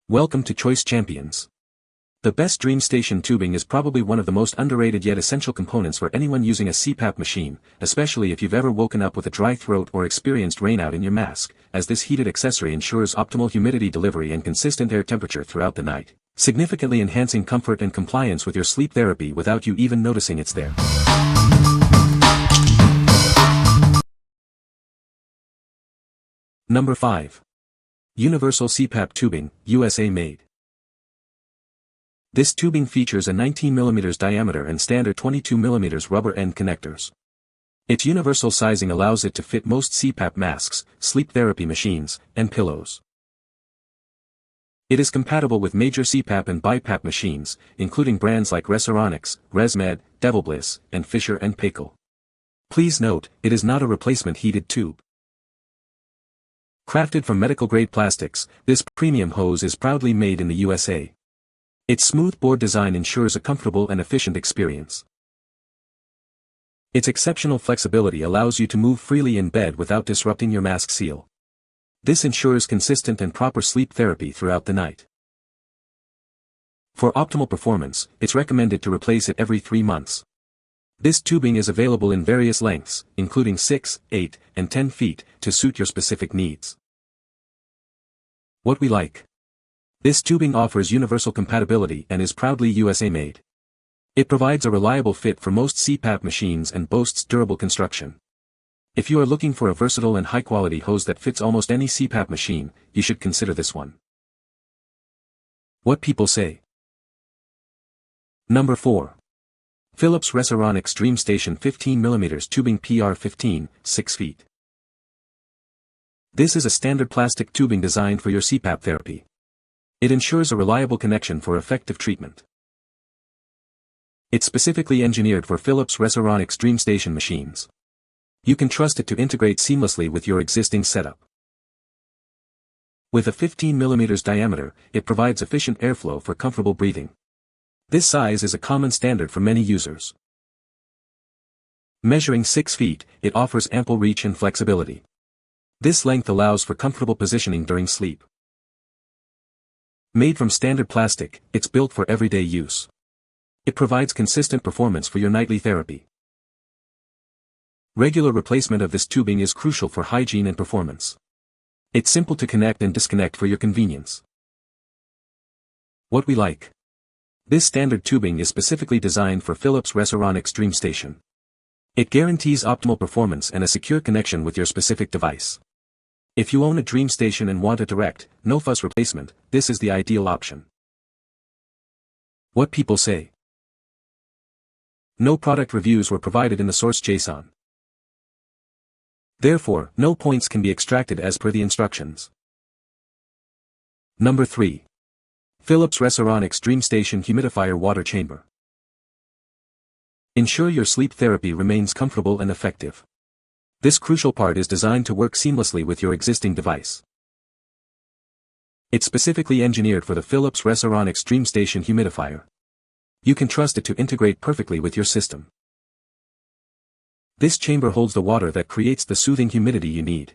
Welcome to Choice Champions. The best Dreamstation tubing is probably one of the most underrated yet essential components for anyone using a CPAP machine, especially if you've ever woken up with a dry throat or experienced rainout in your mask, as this heated accessory ensures optimal humidity delivery and consistent air temperature throughout the night, significantly enhancing comfort and compliance with your sleep therapy without you even noticing it's there. Number 5. Universal CPAP Tubing, USA made. This tubing features a 19 mm diameter and standard 22 mm rubber end connectors. Its universal sizing allows it to fit most CPAP masks, sleep therapy machines, and pillows. It is compatible with major CPAP and BiPAP machines, including brands like Respironics, ResMed, DevilBliss, and Fisher & Paykel. Please note, it is not a replacement heated tube. Crafted from medical-grade plastics, this premium hose is proudly made in the USA. Its smooth bore design ensures a comfortable and efficient experience. Its exceptional flexibility allows you to move freely in bed without disrupting your mask seal. This ensures consistent and proper sleep therapy throughout the night. For optimal performance, it's recommended to replace it every 3 months. This tubing is available in various lengths, including 6, 8, and 10 feet, to suit your specific needs. What we like. This tubing offers universal compatibility and is proudly USA made. It provides a reliable fit for most CPAP machines and boasts durable construction. If you are looking for a versatile and high-quality hose that fits almost any CPAP machine, you should consider this one. What people say. Number 4. Philips Respironics Dreamstation 15 mm Tubing PR15, 6 feet. This is a standard plastic tubing designed for your CPAP therapy. It ensures a reliable connection for effective treatment. It's specifically engineered for Philips Respironics Dreamstation machines. You can trust it to integrate seamlessly with your existing setup. With a 15 mm diameter, it provides efficient airflow for comfortable breathing. This size is a common standard for many users. Measuring 6 feet, it offers ample reach and flexibility. This length allows for comfortable positioning during sleep. Made from standard plastic, it's built for everyday use. It provides consistent performance for your nightly therapy. Regular replacement of this tubing is crucial for hygiene and performance. It's simple to connect and disconnect for your convenience. What we like. This standard tubing is specifically designed for Philips Respironics Dreamstation. It guarantees optimal performance and a secure connection with your specific device. If you own a Dreamstation and want a direct, no-fuss replacement, this is the ideal option. What people say. No product reviews were provided in the source JSON. Therefore, no points can be extracted as per the instructions. Number 3. Philips Respironics Dreamstation Humidifier Water Chamber. Ensure your sleep therapy remains comfortable and effective. This crucial part is designed to work seamlessly with your existing device. It's specifically engineered for the Philips Respironics Dreamstation Humidifier. You can trust it to integrate perfectly with your system. This chamber holds the water that creates the soothing humidity you need.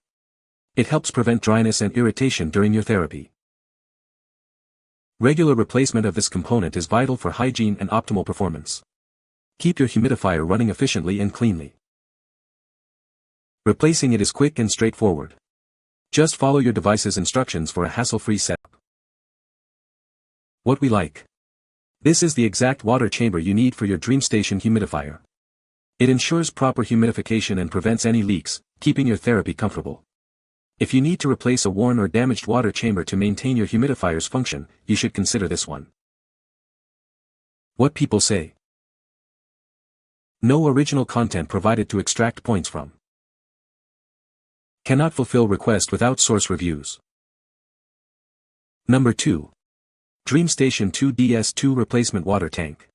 It helps prevent dryness and irritation during your therapy. Regular replacement of this component is vital for hygiene and optimal performance. Keep your humidifier running efficiently and cleanly. Replacing it is quick and straightforward. Just follow your device's instructions for a hassle-free setup. What we like. This is the exact water chamber you need for your Dreamstation humidifier. It ensures proper humidification and prevents any leaks, keeping your therapy comfortable. If you need to replace a worn or damaged water chamber to maintain your humidifier's function, you should consider this one. What people say. No original content provided to extract points from. Cannot fulfill request without source reviews. Number 2. Dreamstation 2 DS2 Replacement Water Tank.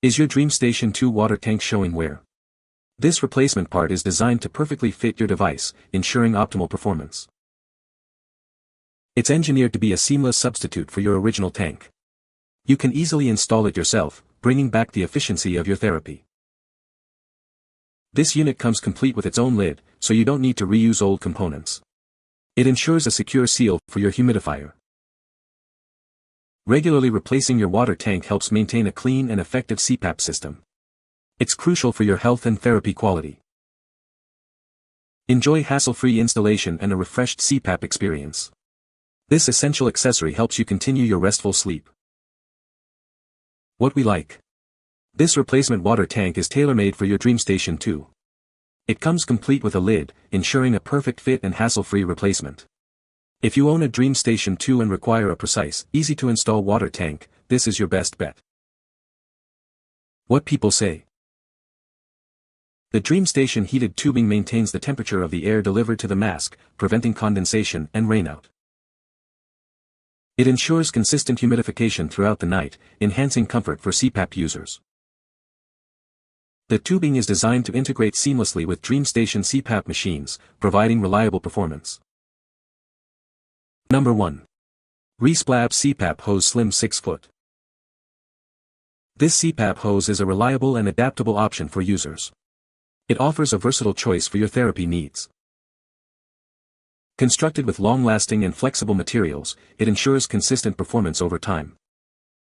Is your Dreamstation 2 water tank showing wear? This replacement part is designed to perfectly fit your device, ensuring optimal performance. It's engineered to be a seamless substitute for your original tank. You can easily install it yourself, bringing back the efficiency of your therapy. This unit comes complete with its own lid, so you don't need to reuse old components. It ensures a secure seal for your humidifier. Regularly replacing your water tank helps maintain a clean and effective CPAP system. It's crucial for your health and therapy quality. Enjoy hassle-free installation and a refreshed CPAP experience. This essential accessory helps you continue your restful sleep. What we like. This replacement water tank is tailor-made for your Dreamstation 2. It comes complete with a lid, ensuring a perfect fit and hassle-free replacement. If you own a Dreamstation 2 and require a precise, easy-to-install water tank, this is your best bet. What people say. The Dreamstation heated tubing maintains the temperature of the air delivered to the mask, preventing condensation and rainout. It ensures consistent humidification throughout the night, enhancing comfort for CPAP users. The tubing is designed to integrate seamlessly with Dreamstation CPAP machines, providing reliable performance. Number 1. RESPLABS CPAP Hose Slim 6-foot. This CPAP hose is a reliable and adaptable option for users. It offers a versatile choice for your therapy needs. Constructed with long-lasting and flexible materials, it ensures consistent performance over time.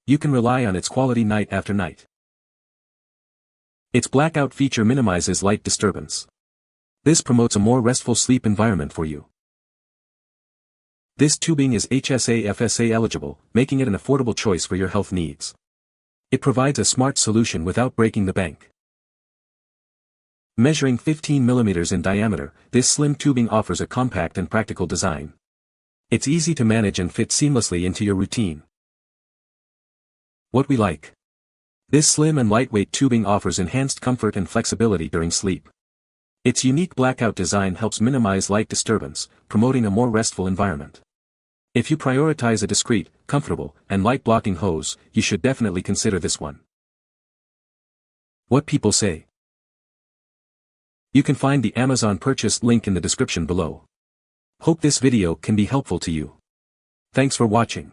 You can rely on its quality night after night. Its blackout feature minimizes light disturbance. This promotes a more restful sleep environment for you. This tubing is HSA/FSA eligible, making it an affordable choice for your health needs. It provides a smart solution without breaking the bank. Measuring 15 mm in diameter, this slim tubing offers a compact and practical design. It's easy to manage and fit seamlessly into your routine. What we like. This slim and lightweight tubing offers enhanced comfort and flexibility during sleep. Its unique blackout design helps minimize light disturbance, promoting a more restful environment. If you prioritize a discreet, comfortable, and light-blocking hose, you should definitely consider this one. What people say. You can find the Amazon purchase link in the description below. Hope this video can be helpful to you. Thanks for watching.